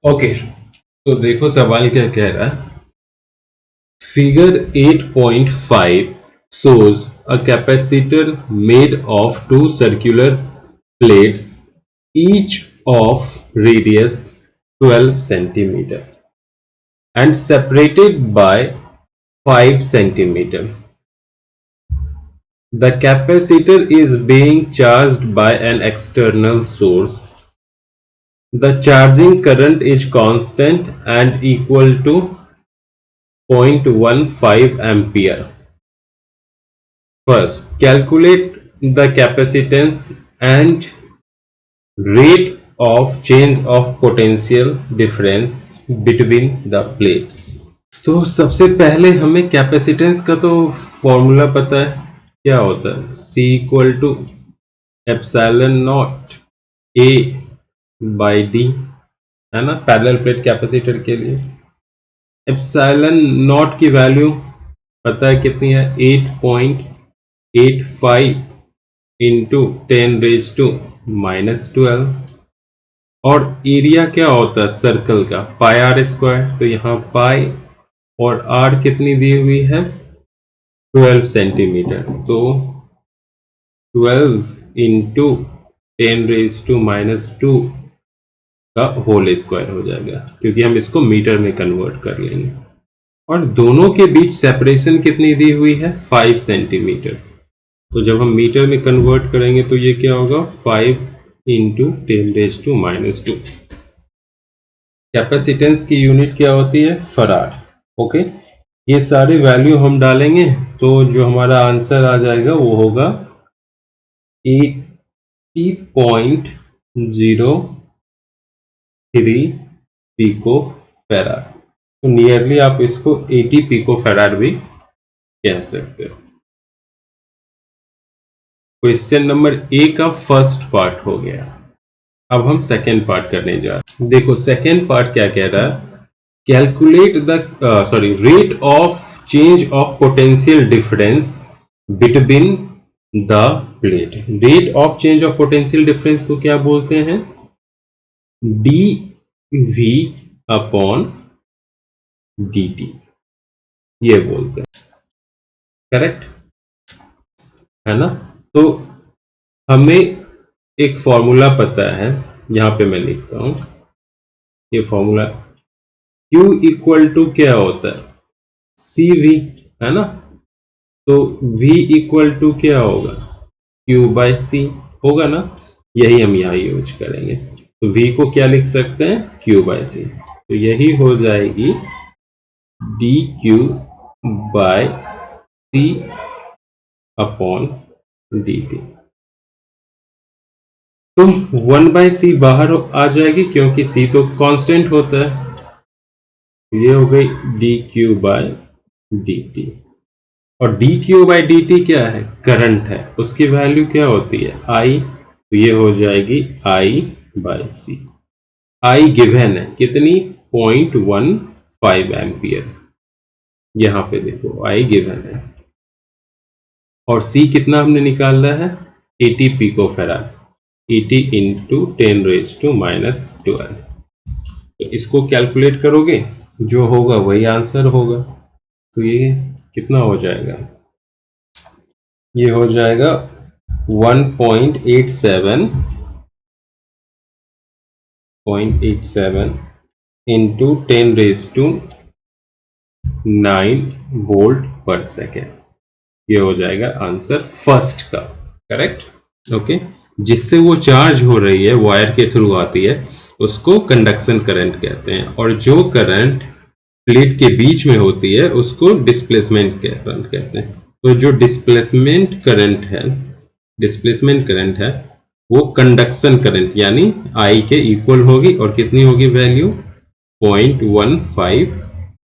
Okay, तो देखो सवाल क्या कह रहा है। Figure 8.5 shows a capacitor made of two circular plates, each of radius 12 centimeter and separated by 5 centimeter. The capacitor is being charged by an external source. The charging current is constant and equal to 0.15 ampere. First, calculate the capacitance and rate of change of potential difference between the plates. तो सबसे पहले हमें capacitance का तो formula पता है, क्या होता है, C equal to epsilon naught A by D, है ना, पैरेलल प्लेट कैपेसिटर के लिए। एप्सिलॉन नॉट की वैल्यू पता है कितनी है, 8.85 इंटू 10⁻⁻12। और एरिया क्या होता है सर्कल का, पाई आर स्क्वायर। तो यहाँ पाई और आर कितनी दी हुई है, 12 सेंटीमीटर। तो 12 इंटू 10⁻² का होल स्क्वायर हो जाएगा, क्योंकि हम इसको मीटर में कन्वर्ट कर लेंगे। और दोनों के बीच सेपरेशन कितनी दी हुई है, 5 सेंटीमीटर। तो जब हम मीटर में कन्वर्ट करेंगे तो ये क्या होगा, 5 इंटू 10⁻²। कैपेसिटेंस की यूनिट क्या होती है, फराड। ओके, ये सारे वैल्यू हम डालेंगे तो जो हमारा आंसर आ जाएगा वो होगा 80.03 पिको फैराड। तो नियरली आप इसको 80 पिको फैराड भी कह सकते हो। क्वेश्चन नंबर ए का फर्स्ट पार्ट हो गया। अब हम सेकेंड पार्ट करने जा रहे हैं। देखो सेकेंड पार्ट क्या कह रहा है, calculate the rate of change of potential difference between the plate. Rate of change of potential difference को क्या बोलते हैं, D V upon D T, ये बोलते हैं, करेक्ट है ना। तो हमें एक फॉर्मूला पता है, यहां पे मैं लिखता हूं ये फॉर्मूला, Q इक्वल टू क्या होता है, सी वी, है ना। तो V इक्वल टू क्या होगा, Q बाय सी होगा ना, यही हम यहाँ यूज करेंगे। तो V को क्या लिख सकते हैं, Q बाय सी। तो यही हो जाएगी डी क्यू बाय सी अपॉन डी टी। तो 1/c बाहर आ जाएगी क्योंकि c तो कांस्टेंट होता है। ये हो गई D Q by D T. और D Q by D T क्या है, करंट है, उसकी वैल्यू क्या होती है, आई। तो ये हो जाएगी आई बाय सी। आई गिवन है कितनी, 0.15 एम्पियर। यहां पे देखो आई गिवन है, और सी कितना हमने निकालना है, 80 पिको फैराड। 80 इंटू 10⁻⁻12। तो इसको कैलकुलेट करोगे, जो होगा वही आंसर होगा। तो ये कितना हो जाएगा, ये हो जाएगा 1.87 इंटू 10⁻9 वोल्ट पर सेकेंड। ये हो जाएगा आंसर फर्स्ट का, करेक्ट। ओके, जिससे वो चार्ज हो रही है वायर के थ्रू आती है उसको कंडक्शन करंट कहते हैं, और जो करंट प्लेट के बीच में होती है उसको डिस्प्लेसमेंट करंट कहते हैं। तो जो डिस्प्लेसमेंट करंट है वो कंडक्शन करंट यानी आई के इक्वल होगी, और कितनी होगी वैल्यू, 0.15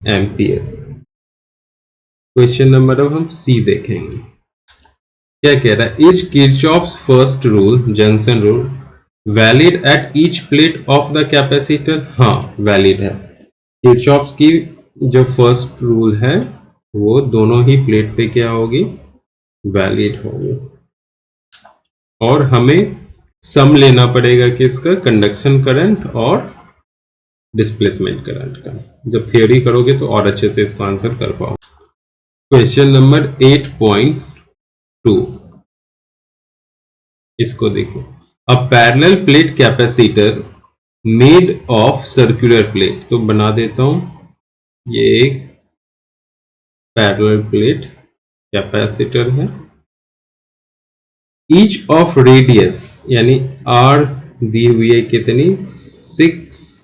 एम्पियर। क्वेश्चन नंबर अब हम सी देखेंगे, क्या कह रहा है, is Kirchhoff's first rule, junction rule, valid at each plate of the capacitor. हाँ वैलिड है, किरचॉफ्स की जो फर्स्ट रूल है वो दोनों ही प्लेट पे क्या होगी, वैलिड होगी। और हमें सम लेना पड़ेगा किसका, कंडक्शन करंट और डिस्प्लेसमेंट करंट का। जब थियोरी करोगे तो और अच्छे से इसको आंसर कर पाओ। क्वेश्चन नंबर 8.2, इसको देखो। A parallel plate capacitor made of circular plate, तो बना देता हूं, ये एक पैरेलल प्लेट कैपेसिटर है। ईच ऑफ रेडियस यानी आर दी हुई है कितनी, 6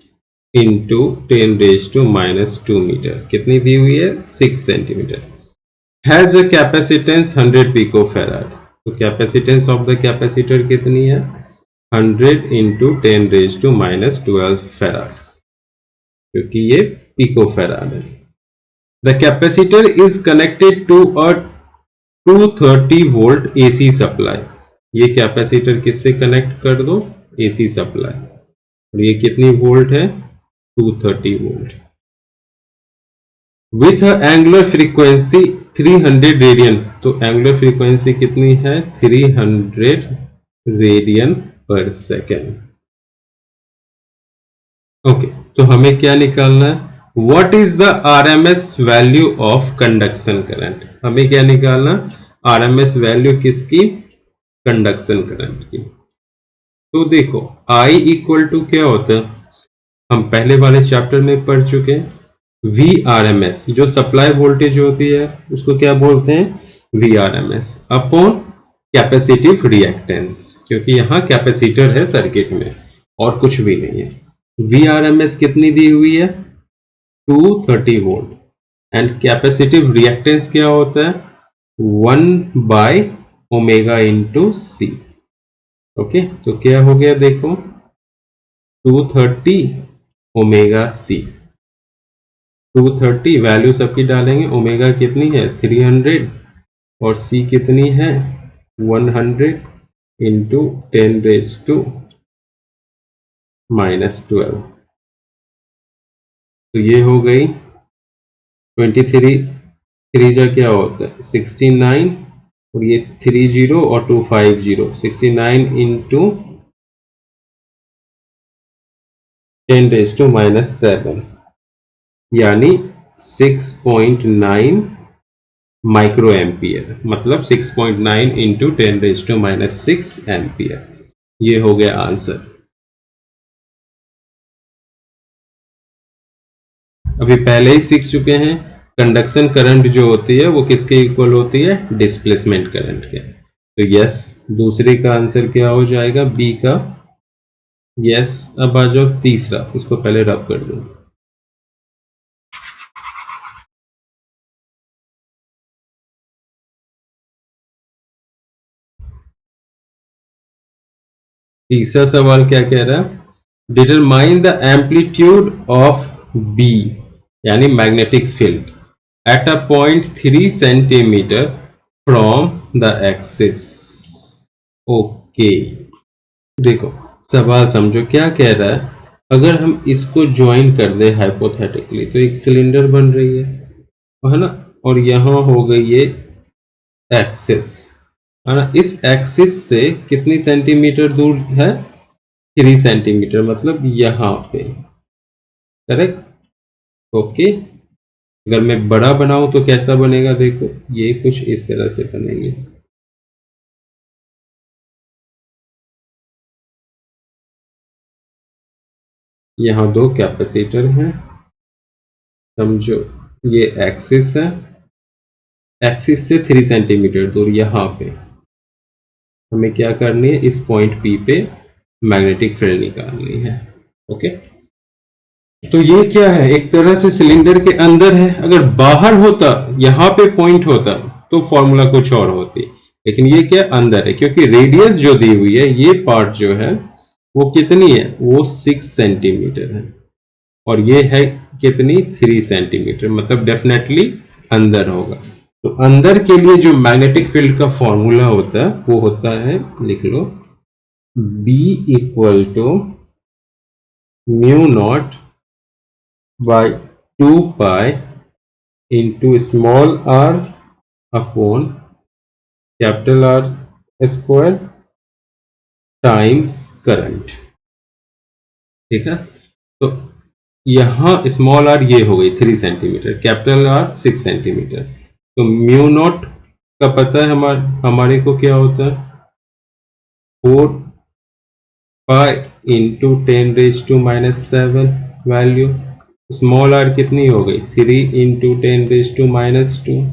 इंटू 10⁻⁻² मीटर, कितनी दी हुई है, 6 centimetre. Has a capacitance 100 pico farad, तो कैपेसिटेंस ऑफ द कैपेसिटर कितनी है, 100 इंटू 10⁻12 फैराड, क्योंकि ये पिको फैराड है। The capacitor is connected to a 230 volt AC supply, ये कैपेसिटर किससे कनेक्ट कर दो, एसी सप्लाई, और ये कितनी वोल्ट है, 230 volt, with angular frequency 300 radian, तो एंगुलर फ्रीक्वेंसी कितनी है, 300 रेडियन पर सेकेंड। ओके, तो हमें क्या निकालना है, what is the RMS value of conduction current, हमें क्या निकालना, आरएमएस वैल्यू किसकी, कंडक्शन करंट की। तो देखो I इक्वल टू क्या होता है, हम पहले वाले चैप्टर में पढ़ चुके हैं, VRMS, जो सप्लाई वोल्टेज होती है उसको क्या बोलते हैं, VRMS अपॉन कैपेसिटिव रिएक्टेंस, क्योंकि यहां कैपेसिटर है सर्किट में और कुछ भी नहीं है। VRMS कितनी दी हुई है, 230 वोल्ट, एंड कैपेसिटिव रिएक्टेंस क्या होता है, 1/ओमेगा इंटू सी। ओके, तो क्या हो गया देखो, 230 ओमेगा सी, 230 वैल्यू सबकी डालेंगे, ओमेगा कितनी है 300 और सी कितनी है 100 इंटू 10⁻⁻12, तो ये हो गई 23, 3 जा क्या होता है 69, और ये 30 और 250, 69 इंटू 10⁻⁻7 यानी 6.9 माइक्रो एम्पियर, मतलब 6.9 इंटू 10⁻⁻6 एम्पियर, ये हो गया आंसर। अभी पहले ही सीख चुके हैं, कंडक्शन करंट जो होती है वो किसके इक्वल होती है, डिस्प्लेसमेंट करंट के। तो यस, दूसरे का आंसर क्या हो जाएगा, बी का यस। अब आ जाओ तीसरा, इसको पहले रब कर दो। तीसरा सवाल क्या कह रहा है, determine the amplitude of B यानी magnetic field at a point 3 centimetre from the axis. Okay, देखो सवाल समझो क्या कह रहा है, अगर हम इसको ज्वाइन कर दे हाइपोथेटिकली तो एक सिलेंडर बन रही है ना, और यहां हो गई ये एक्सिस है ना, इस एक्सिस से कितनी सेंटीमीटर दूर है, 3 सेंटीमीटर, मतलब यहां पे, करेक्ट। ओके, अगर मैं बड़ा बनाऊं तो कैसा बनेगा, देखो ये कुछ इस तरह से बनेंगे। यहां दो कैपेसिटर हैं, समझो ये एक्सिस है, एक्सिस से 3 सेंटीमीटर दूर यहां पे हमें क्या करनी है, इस पॉइंट पी पे मैग्नेटिक फील्ड निकालनी है। ओके, तो ये क्या है, एक तरह से सिलेंडर के अंदर है, अगर बाहर होता यहां पे पॉइंट होता तो फॉर्मूला कुछ और होती, लेकिन ये क्या अंदर है, क्योंकि रेडियस जो दी हुई है ये पार्ट जो है वो कितनी है, वो 6 सेंटीमीटर है, और ये है कितनी 3 सेंटीमीटर, मतलब डेफिनेटली अंदर होगा। तो अंदर के लिए जो मैग्नेटिक फील्ड का फॉर्मूला होता है वो होता है, लिख लो, B equal to mu naught by 2 pi into small r upon capital R square times current. ठीक है, तो यहाँ स्मॉल आर ये हो गई 3 सेंटीमीटर, कैपिटल आर 6 सेंटीमीटर। तो म्यू नॉट का पता है हमारे को क्या होता है, 4 pi into 10⁻⁻7 value. Small r कितनी हो गई, 3 इंटू 10⁻⁻2।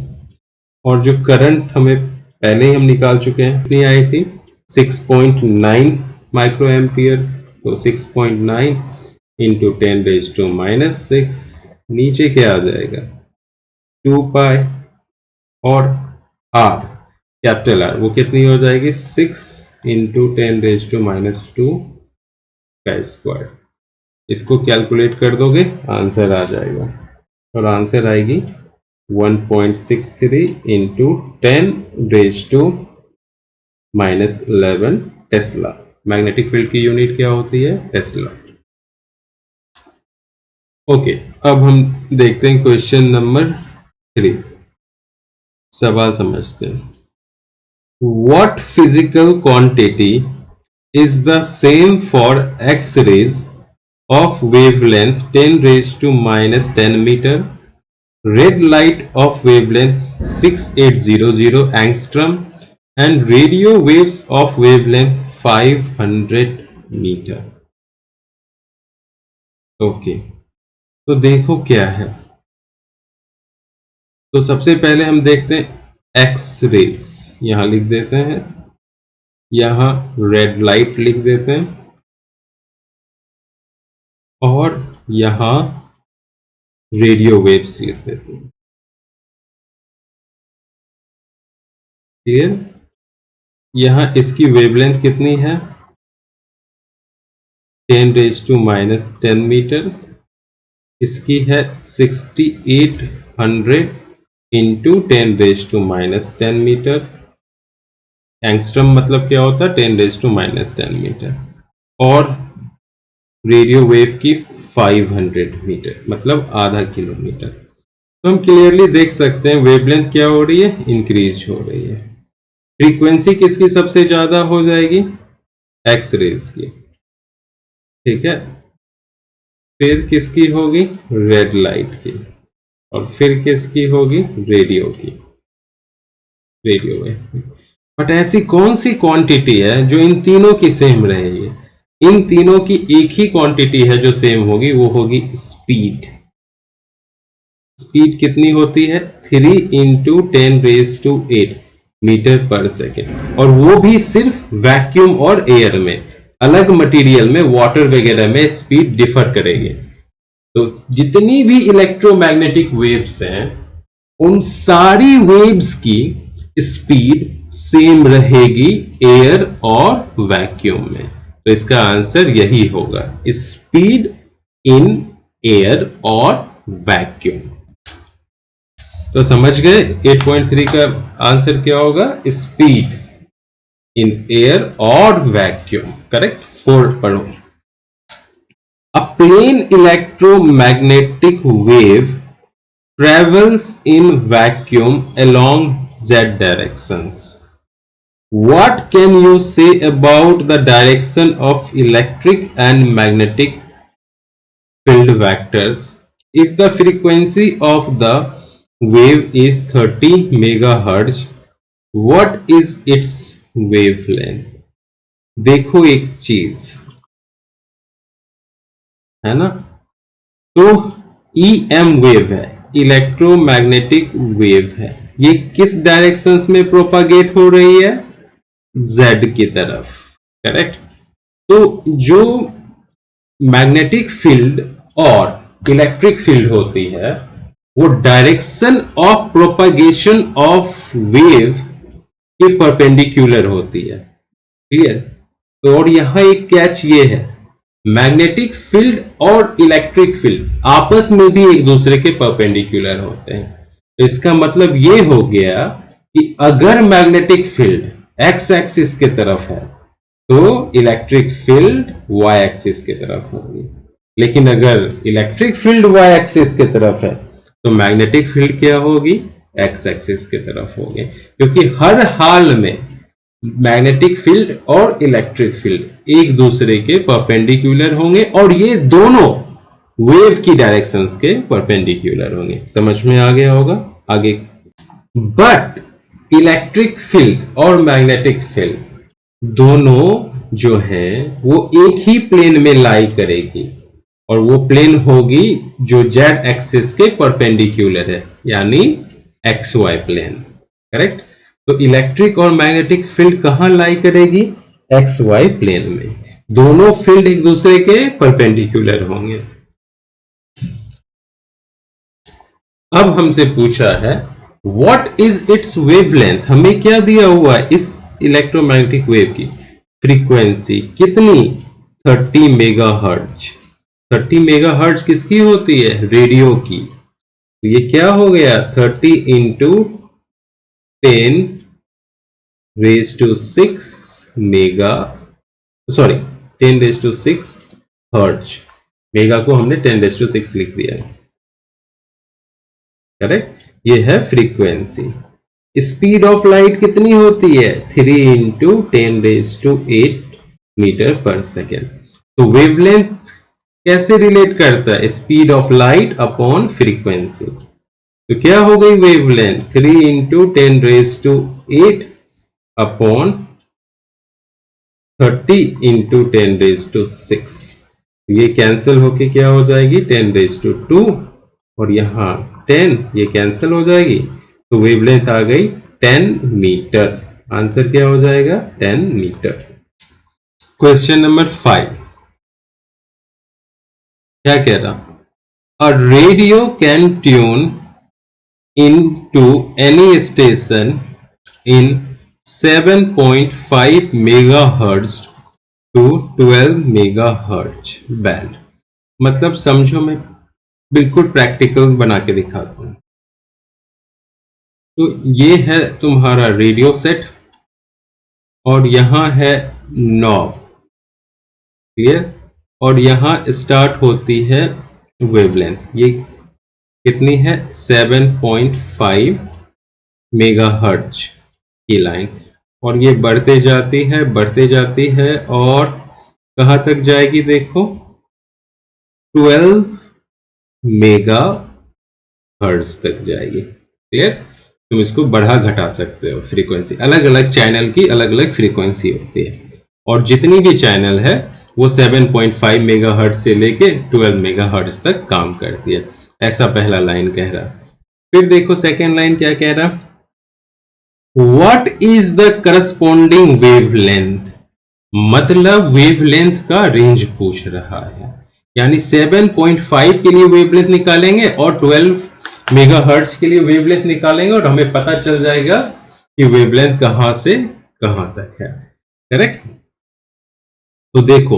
और जो करंट हमें पहले ही हम निकाल चुके हैं, कितनी आई थी, 6.9 माइक्रो एम्पियर। तो 6.9 इंटू 10⁻⁻6, नीचे क्या आ जाएगा, 2 पाई। और आर, कैपिटल आर, वो कितनी हो जाएगी, 6 इंटू 10⁻⁻2 का स्क्वायर। इसको कैलकुलेट कर दोगे, आंसर आ जाएगा। और आंसर आएगी 1.63 इंटू 10⁻⁻11 टेस्ला। मैग्नेटिक फील्ड की यूनिट क्या होती है, टेस्ला। ओके, अब हम देखते हैं क्वेश्चन नंबर 3। सवाल समझते हैं। What physical quantity is the same for X-rays of wavelength 10⁻⁻10 meter, red light of wavelength 6800 angstrom, and radio waves of wavelength 500 meter? Okay, तो देखो क्या है। तो सबसे पहले हम देखते हैं एक्स रेज, यहां लिख देते हैं, यहां रेड लाइट लिख देते हैं, और यहां रेडियो वेव्स लिख देते हैं। क्लियर? यहां इसकी वेवलेंथ कितनी है, 10⁻⁻10 मीटर। इसकी है 6800 इंटू 10⁻⁻10 मीटर। एंगस्ट्रम मतलब क्या होता है, 10⁻⁻10 मीटर। और रेडियो वेव की 500 मीटर, मतलब आधा किलोमीटर। तो हम क्लियरली देख सकते हैं वेवलेंथ क्या हो रही है, इंक्रीज हो रही है। फ्रीक्वेंसी किसकी सबसे ज्यादा हो जाएगी, एक्स रेज की, ठीक है। फिर किसकी होगी, रेड लाइट की, और फिर किसकी होगी, रेडियो की, रेडियो वेव। बट ऐसी कौन सी क्वांटिटी है जो इन तीनों की सेम रहेगी? इन तीनों की एक ही क्वांटिटी है जो सेम होगी, वो होगी स्पीड। स्पीड कितनी होती है, 3 इंटू 10⁻8 मीटर पर सेकेंड। और वो भी सिर्फ वैक्यूम और एयर में, अलग मटेरियल में, वाटर वगैरह में स्पीड डिफर करेगी। तो जितनी भी इलेक्ट्रोमैग्नेटिक वेव्स हैं, उन सारी वेव्स की स्पीड सेम रहेगी एयर और वैक्यूम में। तो इसका आंसर यही होगा, स्पीड इन एयर और वैक्यूम। तो समझ गए 8.3 का आंसर क्या होगा, स्पीड इन एयर और वैक्यूम। करेक्ट। 4 पढ़ो। A plane electromagnetic wave travels in vacuum along z directions. What can you say about the direction of electric and magnetic field vectors if the frequency of the wave is 30 megahertz? What is its wavelength? देखो एक चीज है ना, तो EM wave है, electromagnetic wave है, ये किस डायरेक्शंस में प्रोपागेट हो रही है, Z की तरफ। करेक्ट। तो जो मैग्नेटिक फील्ड और इलेक्ट्रिक फील्ड होती है, वो direction of propagation of wave के परपेंडिकुलर होती है। क्लियर। तो और यहां एक कैच ये है, मैग्नेटिक फील्ड और इलेक्ट्रिक फील्ड आपस में भी एक दूसरे के परपेंडिकुलर होते हैं। तो इसका मतलब ये हो गया कि अगर मैग्नेटिक फील्ड एक्स एक्सिस की तरफ है तो इलेक्ट्रिक फील्ड वाई एक्सिस की तरफ होगी, लेकिन अगर इलेक्ट्रिक फील्ड वाई एक्सिस की तरफ है तो मैग्नेटिक फील्ड क्या होगी, एक्स एक्सिस की तरफ होगी। क्योंकि हर हाल में मैग्नेटिक फील्ड और इलेक्ट्रिक फील्ड एक दूसरे के परपेंडिकुलर होंगे, और ये दोनों वेव की डायरेक्शंस के परपेंडिकुलर होंगे। समझ में आ गया होगा। आगे, बट इलेक्ट्रिक फील्ड और मैग्नेटिक फील्ड दोनों जो है वो एक ही प्लेन में लाई करेगी, और वो प्लेन होगी जो जेड एक्सिस के परपेंडिकुलर है, यानी एक्स वाई प्लेन। करेक्ट। तो इलेक्ट्रिक और मैग्नेटिक फील्ड कहां लाई करेगी? एक्स वाई प्लेन में। दोनों फील्ड एक दूसरे के परपेंडिकुलर होंगे। अब हमसे पूछा है व्हाट इज इट्स वेवलेंथ। हमें क्या दिया हुआ है इस इलेक्ट्रोमैग्नेटिक वेव की फ्रीक्वेंसी कितनी? 30 मेगाहर्ट्ज। 30 मेगाहर्ट्ज किसकी होती है? रेडियो की। तो ये क्या हो गया? 30 into 10 raise to 6 mega, sorry 10 raise to 6 hertz. Mega को हमने 10 रेज टू 6 लिख दिया है। करेक्ट। ये है फ्रीक्वेंसी। स्पीड ऑफ लाइट कितनी होती है? 3 इंटू 10 रेज टू 8 मीटर पर सेकेंड। तो वेवलेंथ कैसे रिलेट करता है? Speed of light upon frequency. तो क्या हो गई wavelength? 3 into 10 raise to 8 upon 30 into 10 raise to 6। ये कैंसिल होके क्या हो जाएगी? 10 रेज टू 2, और यहां 10, ये कैंसिल हो जाएगी। तो वेवलेंथ आ गई 10 मीटर। आंसर क्या हो जाएगा? 10 मीटर। क्वेश्चन नंबर 5 क्या कह रहा? A radio can tune into any station in 7.5 megahertz to 12 megahertz band। मतलब समझो, मैं बिल्कुल प्रैक्टिकल बना के दिखाता हूं। तो ये है तुम्हारा रेडियो सेट, और यहां है नॉब। क्लियर। और यहां स्टार्ट होती है वेवलेंथ। ये कितनी है? 7.5 मेगाहर्ट्ज की लाइन, और ये बढ़ते जाती है बढ़ते जाती है, और कहां तक जाएगी? देखो 12 मेगा हर्ट्ज तक जाएगी। क्लियर। तुम इसको बढ़ा घटा सकते हो। फ्रीक्वेंसी अलग अलग चैनल की अलग अलग फ्रीक्वेंसी होती है, और जितनी भी चैनल है वो 7.5 मेगाहर्ट्ज से लेके 12 मेगाहर्ट्ज तक काम करती है। ऐसा पहला लाइन कह रहा। फिर देखो सेकेंड लाइन क्या कह रहा? What is the corresponding wavelength. मतलब वेवलेंथ का रेंज पूछ रहा है, यानी 7.5 के लिए वेवलेंथ निकालेंगे और 12 मेगाहर्ट्ज के लिए वेवलेंथ निकालेंगे, और हमें पता चल जाएगा कि वेवलेंथ कहां से कहां तक है। करेक्ट। तो देखो,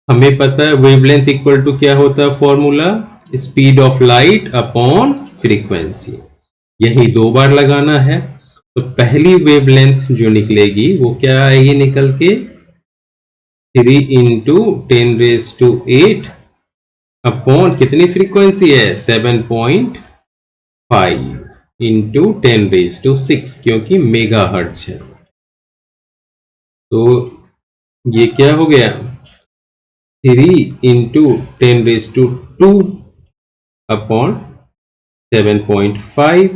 हमें पता है वेवलेंथ इक्वल टू क्या होता है? Formula speed of light upon frequency. यही 2 बार लगाना है। तो पहली वेवलेंथ जो निकलेगी वो क्या आएगी निकल के? 3 इंटू 10 रेज टू 8 अपॉन कितनी फ्रीक्वेंसी है? 7.5 इंटू 10 रेज टू 6, क्योंकि मेगा हर्ट्ज है। तो ये क्या हो गया? 3 इंटू 10 रेज टू 2 अपॉन 7.5।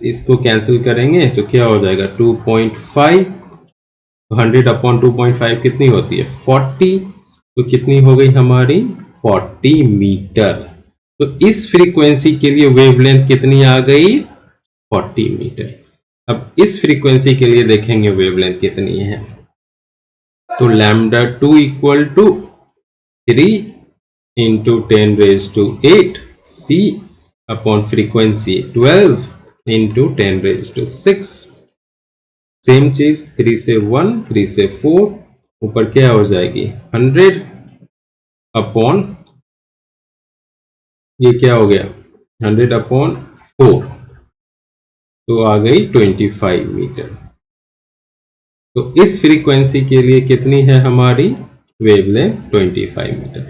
इसको कैंसिल करेंगे तो क्या हो जाएगा? 2.5। 100 अपॉन 2.5 कितनी होती है? 40। तो कितनी हो गई हमारी? 40 मीटर। तो इस फ्रीक्वेंसी के लिए वेवलेंथ कितनी आ गई? 40 मीटर। अब इस फ्रीक्वेंसी के लिए देखेंगे वेवलेंथ कितनी है। तो lambda 2 equal to 3 into 10 raise to 8 C upon frequency 12 into 10 raise to 6। Same चीज 3 से 1, 3 से 4, ऊपर क्या हो जाएगी? 100 अपॉन, ये क्या हो गया? 100 अपॉन 4, तो आ गई 25 मीटर। तो इस फ्रीक्वेंसी के लिए कितनी है हमारी वेवलेंथ? 25 मीटर।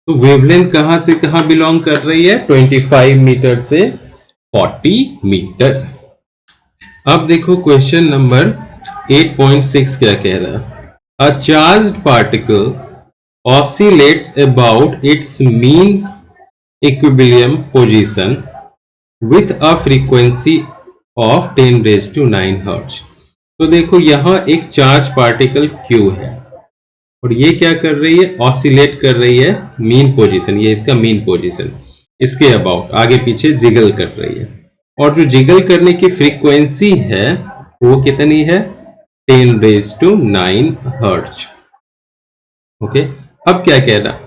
तो वेवलेंथ कहां से कहां बिलोंग कर रही है? 25 मीटर से 40 मीटर। अब देखो क्वेश्चन नंबर 8.6 क्या कह रहा है? A charged particle oscillates about its mean equilibrium position with a frequency of 10 raised to 9 hertz. तो देखो यहां एक चार्ज पार्टिकल Q है और ये क्या कर रही है, ऑसिलेट कर रही है मीन पोजीशन, ये इसका मीन पोजीशन, इसके अबाउट आगे पीछे जिगल कर रही है। और जो जिगल करने की फ्रीक्वेंसी है वो कितनी है, 10 रेज टू 9 हर्ट्ज। ओके, अब क्या कह रहा,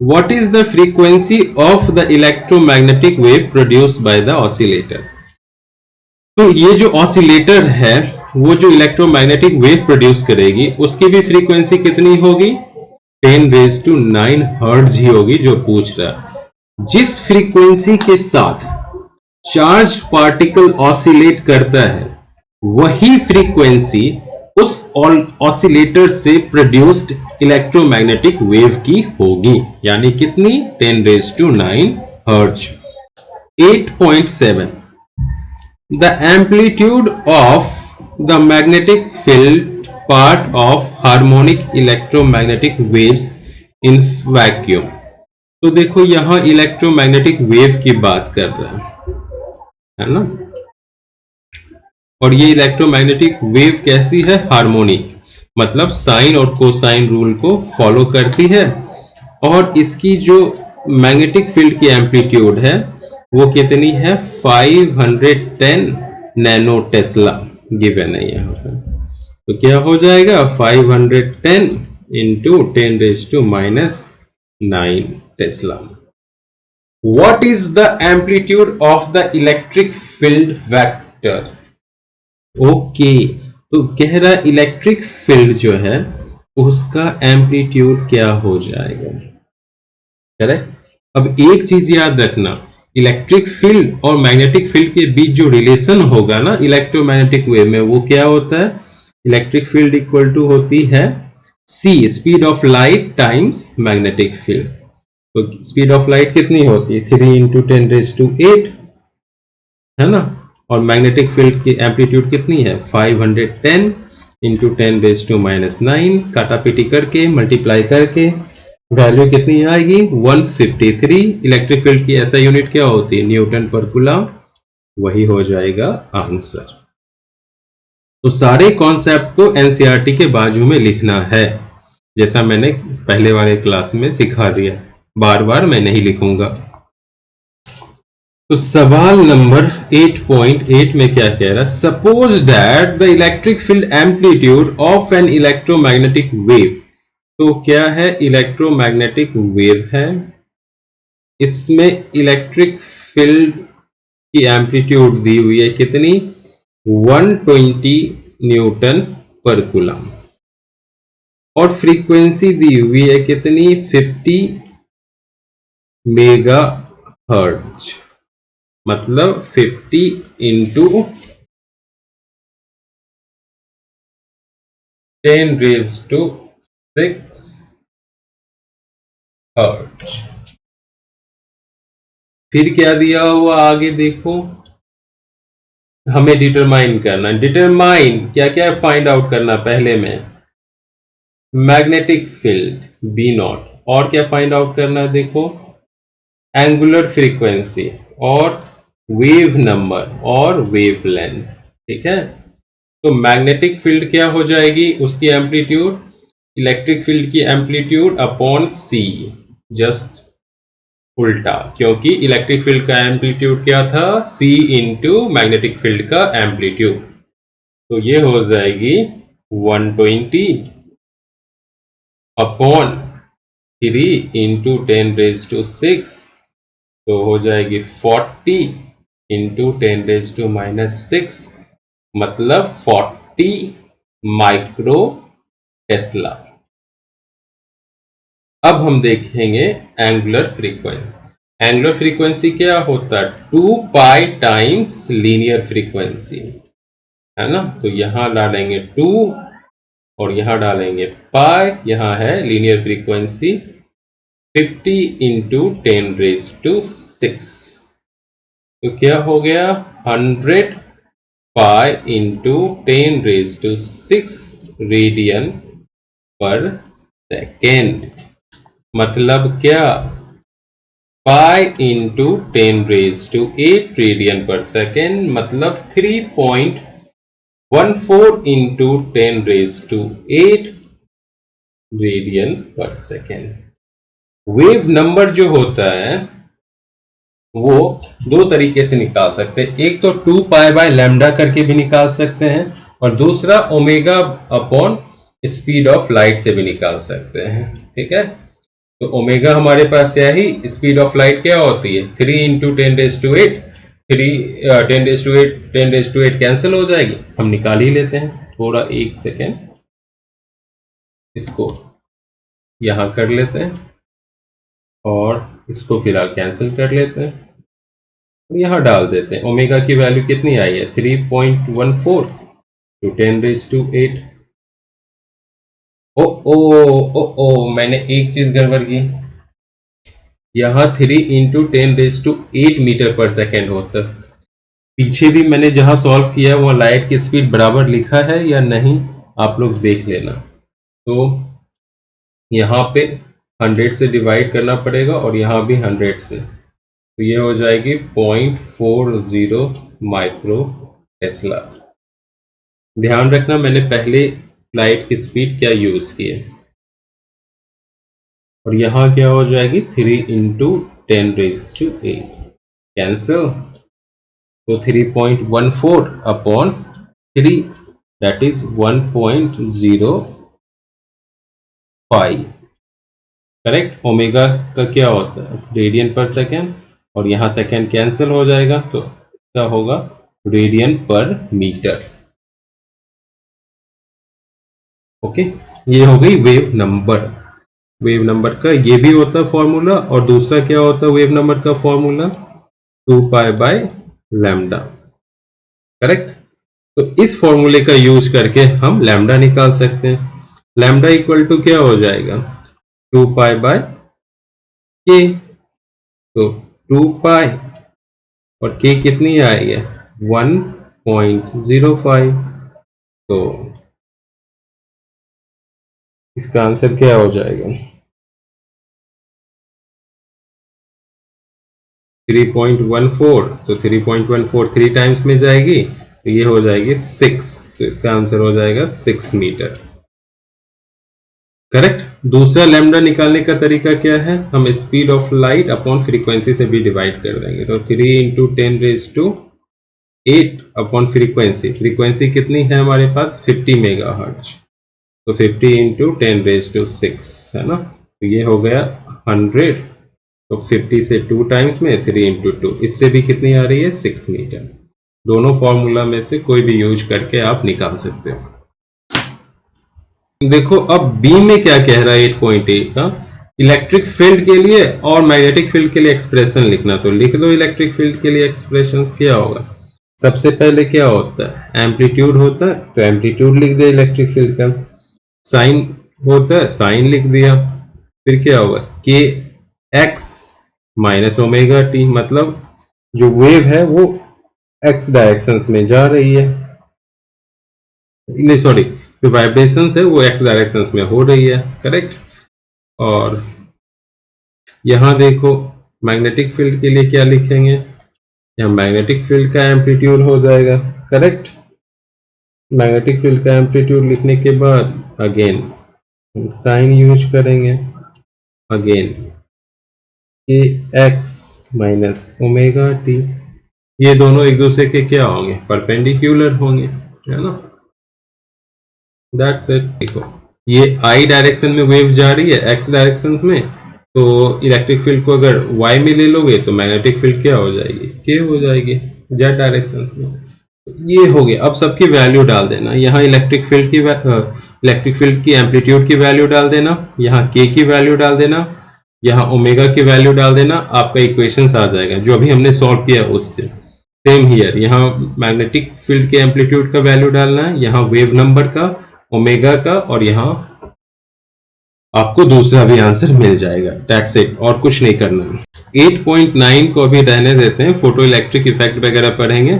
what is the frequency of the electromagnetic wave produced by the oscillator. तो ये जो ऑसिलेटर है वो जो इलेक्ट्रोमैग्नेटिक वेव प्रोड्यूस करेगी उसकी भी फ्रीक्वेंसी कितनी होगी, 10 रेज टू 9 हर्ट्ज ही होगी जो पूछ रहा। जिस फ्रीक्वेंसी के साथ चार्ज पार्टिकल ऑसिलेट करता है वही फ्रीक्वेंसी उस ऑसिलेटर से प्रोड्यूस्ड इलेक्ट्रोमैग्नेटिक वेव की होगी, यानी कितनी, 10 raise to 9 hertz. 8.7 The amplitude of the magnetic field part of harmonic electromagnetic waves in vacuum। तो देखो यहां इलेक्ट्रोमैग्नेटिक वेव की बात कर रहे है ना, और ये इलेक्ट्रोमैग्नेटिक वेव कैसी है, हार्मोनिक, मतलब साइन और कोसाइन रूल को फॉलो करती है। और इसकी जो मैग्नेटिक फील्ड की एम्पलीट्यूड है वो कितनी है, 510 नैनो टेस्ला गिवन है यहाँ पर। तो क्या हो जाएगा, 510 into 10 raise to -9 tesla. What is the amplitude of the electric field vector. Okay, तो कह रहा इलेक्ट्रिक फील्ड जो है उसका एम्पलीट्यूड क्या हो जाएगा, करेक्ट। अब एक चीज याद रखना, इलेक्ट्रिक फील्ड और मैग्नेटिक फील्ड के बीच जो रिलेशन होगा ना इलेक्ट्रोमैग्नेटिक वेव में, वो क्या होता है, इलेक्ट्रिक फील्ड इक्वल टू होती है c speed of light times magnetic field. तो स्पीड ऑफ लाइट कितनी होती है, 3 इंटू 10 रेज टू 8 है ना, और मैग्नेटिक फील्ड की एम्पलीट्यूड कितनी है, 510 इंटू 10 रेज टू -9, काटापीटी करके मल्टीप्लाई करके वैल्यू कितनी आएगी, 153। इलेक्ट्रिक फील्ड की ऐसा यूनिट क्या होती है, न्यूटन पर कूलम, वही हो जाएगा आंसर। तो सारे कॉन्सेप्ट को एनसीईआरटी के बाजू में लिखना है, जैसा मैंने पहले वाले क्लास में सिखा दिया, बार बार मैं नहीं लिखूंगा। तो सवाल नंबर 8.8 में क्या कह रहा है, suppose that the electric field amplitude of an electromagnetic wave. तो क्या है, इलेक्ट्रोमैग्नेटिक वेव है, इसमें इलेक्ट्रिक फील्ड की एम्पलीट्यूड दी हुई है कितनी, 120 न्यूटन पर कूलम, और फ्रीक्वेंसी दी हुई है कितनी, 50 मेगा हर्ट्ज, मतलब 50 इंटू 10 रेज टू 6 हर्ट्ज। फिर क्या दिया हुआ आगे देखो, हमें डिटरमाइन करना, डिटरमाइन क्या क्या फाइंड आउट करना, पहले में मैग्नेटिक फील्ड B0, और क्या फाइंड आउट करना है देखो, एंगुलर फ्रीक्वेंसी और वेव नंबर और वेव लेंथ, ठीक है। तो मैग्नेटिक फील्ड क्या हो जाएगी, उसकी एम्पलीट्यूड इलेक्ट्रिक फील्ड की एम्पलीट्यूड अपॉन c, जस्ट उल्टा, क्योंकि इलेक्ट्रिक फील्ड का एम्पलीट्यूड क्या था, c इंटू मैग्नेटिक फील्ड का एम्पलीट्यूड। तो ये हो जाएगी 120 अपॉन 3 इंटू 10 रेज टू 6, तो हो जाएगी 40 इंटू 10 रेज टू -6, मतलब 40 माइक्रो टेस्ला। अब हम देखेंगे एंगुलर फ्रीक्वेंसी। एंगुलर फ्रीक्वेंसी क्या होता है, 2 पाई टाइम्स लीनियर फ्रीक्वेंसी, है ना। तो यहां डालेंगे 2 और यहां डालेंगे पाई, यहां है linear frequency 50 into 10 raise to 6, तो क्या हो गया, 100 pi into 10 raise to 6 radian per second. मतलब क्या, pi into 10⁻⁸ radian per second, मतलब 3.14 into 10⁻⁸ radian per second. Wave number जो होता है वो दो तरीके से निकाल सकते हैं, एक तो 2π/λ करके भी निकाल सकते हैं और दूसरा omega upon speed of light से भी निकाल सकते हैं। ठीक है, तो ओमेगा हमारे पास क्या है, स्पीड ऑफ लाइट क्या होती है 3 इंटू 10⁸, 10⁸ कैंसिल हो जाएगी, हम निकाल ही लेते हैं। थोड़ा एक सेकेंड इसको यहां कर लेते हैं और इसको फिलहाल कैंसिल कर लेते हैं और यहां डाल देते हैं। ओमेगा की वैल्यू कितनी आई है 3.14 टू 10⁸ मैंने एक चीज गड़बड़ की, यहां 3 इंटू 10⁸ मीटर पर सेकेंड होता है। पीछे भी मैंने जहां सॉल्व किया वहां लाइट की स्पीड बराबर लिखा है या नहीं, आप लोग देख लेना। तो यहाँ पे 100 से डिवाइड करना पड़ेगा और यहाँ भी 100 से, तो ये हो जाएगी 0.40 माइक्रो टेस्ला। ध्यान रखना मैंने पहले लाइट की स्पीड क्या यूज की है, और यहाँ क्या हो जाएगी 3 इंटू 10⁸ कैंसिल, तो 3.14 upon 3 that is 1.05। Correct, omega का क्या होता है रेडियन पर सेकेंड और यहाँ सेकेंड कैंसिल हो जाएगा, तो इसका होगा रेडियन पर मीटर। ओके, ये हो गई वेव नंबर। वेव नंबर का ये भी होता है फॉर्मूला, और दूसरा क्या होता है वेव नंबर का फॉर्मूला 2π/λ। करेक्ट, तो इस फॉर्मूले का यूज करके हम लैम्डा निकाल सकते हैं। लैम्डा इक्वल टू क्या हो जाएगा 2π/k, तो 2π और k कितनी आई है 1.05, तो इसका आंसर क्या हो जाएगा 3.14, तो 3.14 3 टाइम्स में जाएगी तो ये हो जाएगी 6, तो इसका आंसर हो जाएगा 6 मीटर। करेक्ट। दूसरा लैम्डा निकालने का तरीका क्या है, हम speed of light upon frequency से भी डिवाइड कर देंगे, तो 3 इंटू 10⁸ अपॉन फ्रीक्वेंसी, फ्रीक्वेंसी कितनी है हमारे पास 50 मेगाहर्ट्ज, तो 50 इंटू 10⁶ है ना, तो ये हो गया 100, तो 50 से 2 टाइम्स में 3 इंटू 2, इससे भी कितनी आ रही है 6 मीटर। दोनों फॉर्मूला में से कोई भी यूज करके आप निकाल सकते हो। देखो अब बी में क्या कह रहा है 8.8 का, इलेक्ट्रिक फील्ड के लिए और मैग्नेटिक फील्ड के लिए एक्सप्रेशन लिखना, तो लिख दो इलेक्ट्रिक फील्ड के लिए एक्सप्रेशन क्या होगा। सबसे पहले क्या होता है एम्पलीट्यूड होता है, तो एम्पलीट्यूड लिख दिया इलेक्ट्रिक फील्ड का, साइन होता है साइन लिख दिया, फिर क्या होगा के एक्स माइनस ओमेगा टी, मतलब जो वेव है वो एक्स डायरेक्शन में जा रही है, नहीं सॉरी जो वाइब्रेशंस है वो एक्स डायरेक्शन में हो रही है। करेक्ट, और यहां देखो मैग्नेटिक फील्ड के लिए क्या लिखेंगे, यहाँ मैग्नेटिक फील्ड का एम्पलीट्यूड हो जाएगा। करेक्ट, मैग्नेटिक फील्ड का एम्पलीट्यूड लिखने के बाद अगेन साइन यूज करेंगे, अगेन के एक्स माइनस ओमेगा टी, ये दोनों एक दूसरे के क्या होंगे परपेंडिकुलर होंगे, है ना, दैट्स इट। देखो ये आई डायरेक्शन में वेव जा रही है एक्स डायरेक्शन में, तो इलेक्ट्रिक फील्ड को अगर वाई में ले लोगे तो मैग्नेटिक फील्ड क्या हो जाएगी के हो जाएगी जेड डायरेक्शन में। ये हो गया, अब सबकी वैल्यू डाल देना, यहाँ इलेक्ट्रिक फील्ड की एम्पलीट्यूड की वैल्यू डाल देना, यहाँ के की वैल्यू डाल देना, यहाँ ओमेगा की वैल्यू डाल देना, आपका इक्वेशंस आ जाएगा जो अभी हमने सॉल्व किया उससे। सेम हियर, यहाँ मैग्नेटिक फील्ड के एम्पलीट्यूड का वैल्यू डालना है, यहाँ वेव नंबर का, ओमेगा का, और यहाँ आपको दूसरा भी आंसर मिल जाएगा। दैट्स इट, और कुछ नहीं करना है। 8.9 को अभी रहने देते हैं, फोटो इलेक्ट्रिक इफेक्ट वगैरह पढ़ेंगे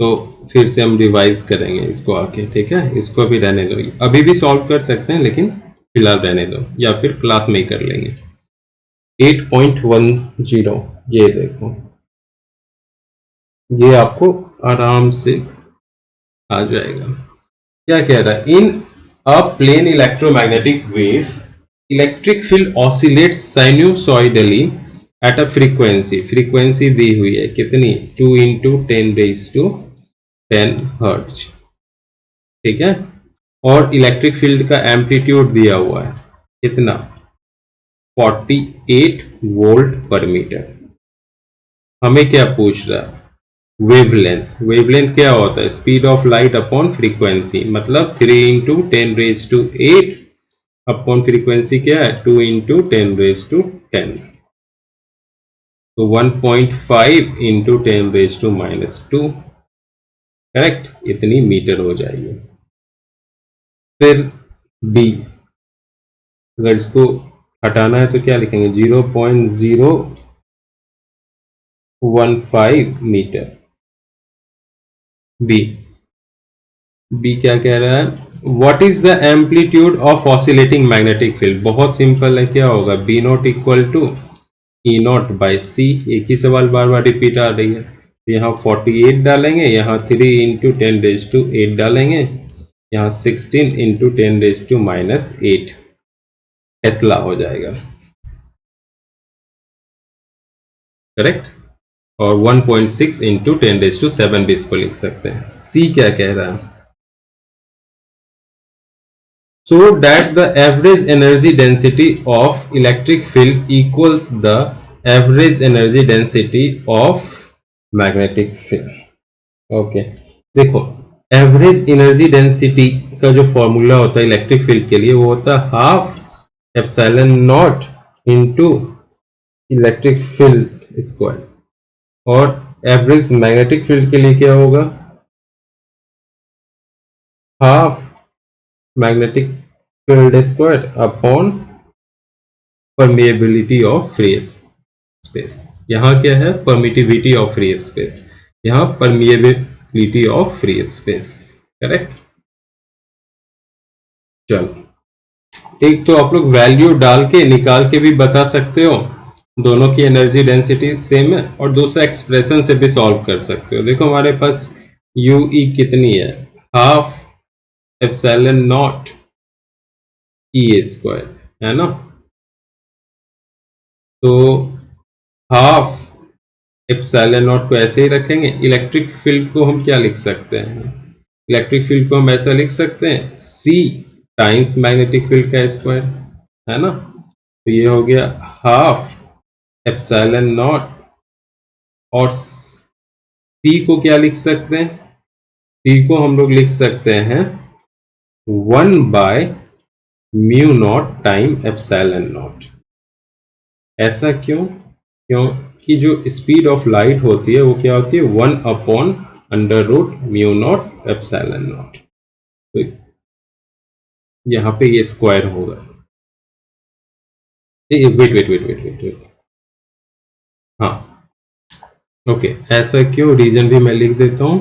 तो फिर से हम रिवाइज करेंगे इसको आके, ठीक है, इसको अभी रहने दो, अभी भी सॉल्व कर सकते हैं लेकिन फिलहाल रहने दो, या फिर क्लास में ही कर लेंगे। 8.10, ये देखो, ये आपको आराम से आ जाएगा। क्या कह रहा है, in a plane electromagnetic wave electric field oscillates sinusoidally at a frequency दी हुई है कितनी, 2 इंटू 10 हर्ट्ज, ठीक है, और इलेक्ट्रिक फील्ड का एम्पलीट्यूड दिया हुआ है कितना, 48 वोल्ट पर मीटर। हमें क्या पूछ रहा है, वेवलेंथ क्या होता है, speed of light upon frequency, मतलब 3 इंटू 10⁸ अपॉन फ्रीक्वेंसी क्या है, 2 इंटू 10⁻10, तो 1.5 इंटू 10⁻², करेक्ट, इतनी मीटर हो जाएगी। फिर बी, अगर इसको हटाना है तो क्या लिखेंगे, 0.015 मीटर। बी क्या कह रहा है, what is the amplitude of oscillating magnetic field, बहुत सिंपल है, क्या होगा, B not equal to E not by C. एक ही सवाल बार बार रिपीट आ रही है, यहाँ 48 डालेंगे, यहाँ 3 इंटू 10⁸ डालेंगे, यहाँ 16 इंटू 10⁻⁻8 टेस्ला हो जाएगा, करेक्ट, और 1.6 इंटू 10⁻7 भी इसको लिख सकते हैं। सी क्या कह रहा है, so that the average energy density of electric field equals the average energy density of magnetic field। Okay, देखो एवरेज एनर्जी डेंसिटी का जो फॉर्मूला होता है इलेक्ट्रिक फील्ड के लिए, वो होता है half epsilon not into electric field square, और एवरेज मैग्नेटिक फील्ड के लिए क्या होगा, half magnetic field square upon permeability of free space. यहां क्या है, परमिटिविटी ऑफ फ्री स्पेस, यहां permeability of free space, correct. चलो एक तो आप लोग वैल्यू डाल के निकाल के भी बता सकते हो, दोनों की एनर्जी डेंसिटी सेम है, और दूसरा एक्सप्रेशन से भी सॉल्व कर सकते हो। देखो हमारे पास यू ई कितनी है, half epsilon not E square, है ना, तो हाफ एप्सिलॉन नॉट को ऐसे ही रखेंगे। इलेक्ट्रिक फील्ड को हम क्या लिख सकते हैं, इलेक्ट्रिक फील्ड को हम ऐसा लिख सकते हैं, सी टाइम्स मैग्नेटिक फील्ड का स्क्वायर, है ना, तो ये हो गया हाफ एप्सिलॉन नॉट, और सी को क्या लिख सकते हैं, सी को हम लोग लिख सकते हैं 1/μ0 टाइम एप्सिलॉन नॉट। ऐसा क्यों, क्योंकि जो स्पीड ऑफ लाइट होती है वो क्या होती है, 1/√μ0 एप्सिलॉन नॉट, तो यहां पे ये स्क्वायर होगा। वेट, हाँ ओके, ऐसा क्यों, रीजन भी मैं लिख देता हूं,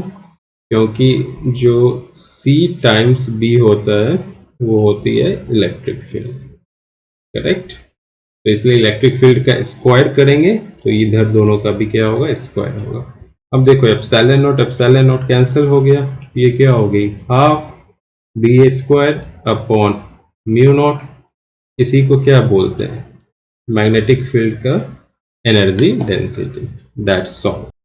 क्योंकि जो C टाइम्स B होता है वो होती है इलेक्ट्रिक फील्ड, करेक्ट, तो इसलिए इलेक्ट्रिक फील्ड का स्क्वायर करेंगे तो इधर दोनों का भी क्या होगा, स्क्वायर होगा। अब देखो एप्सिलॉन नॉट कैंसिल हो गया, ये क्या हो गई, half B square upon mu naught, इसी को क्या बोलते हैं, मैग्नेटिक फील्ड का एनर्जी डेंसिटी, दैट्स ऑल।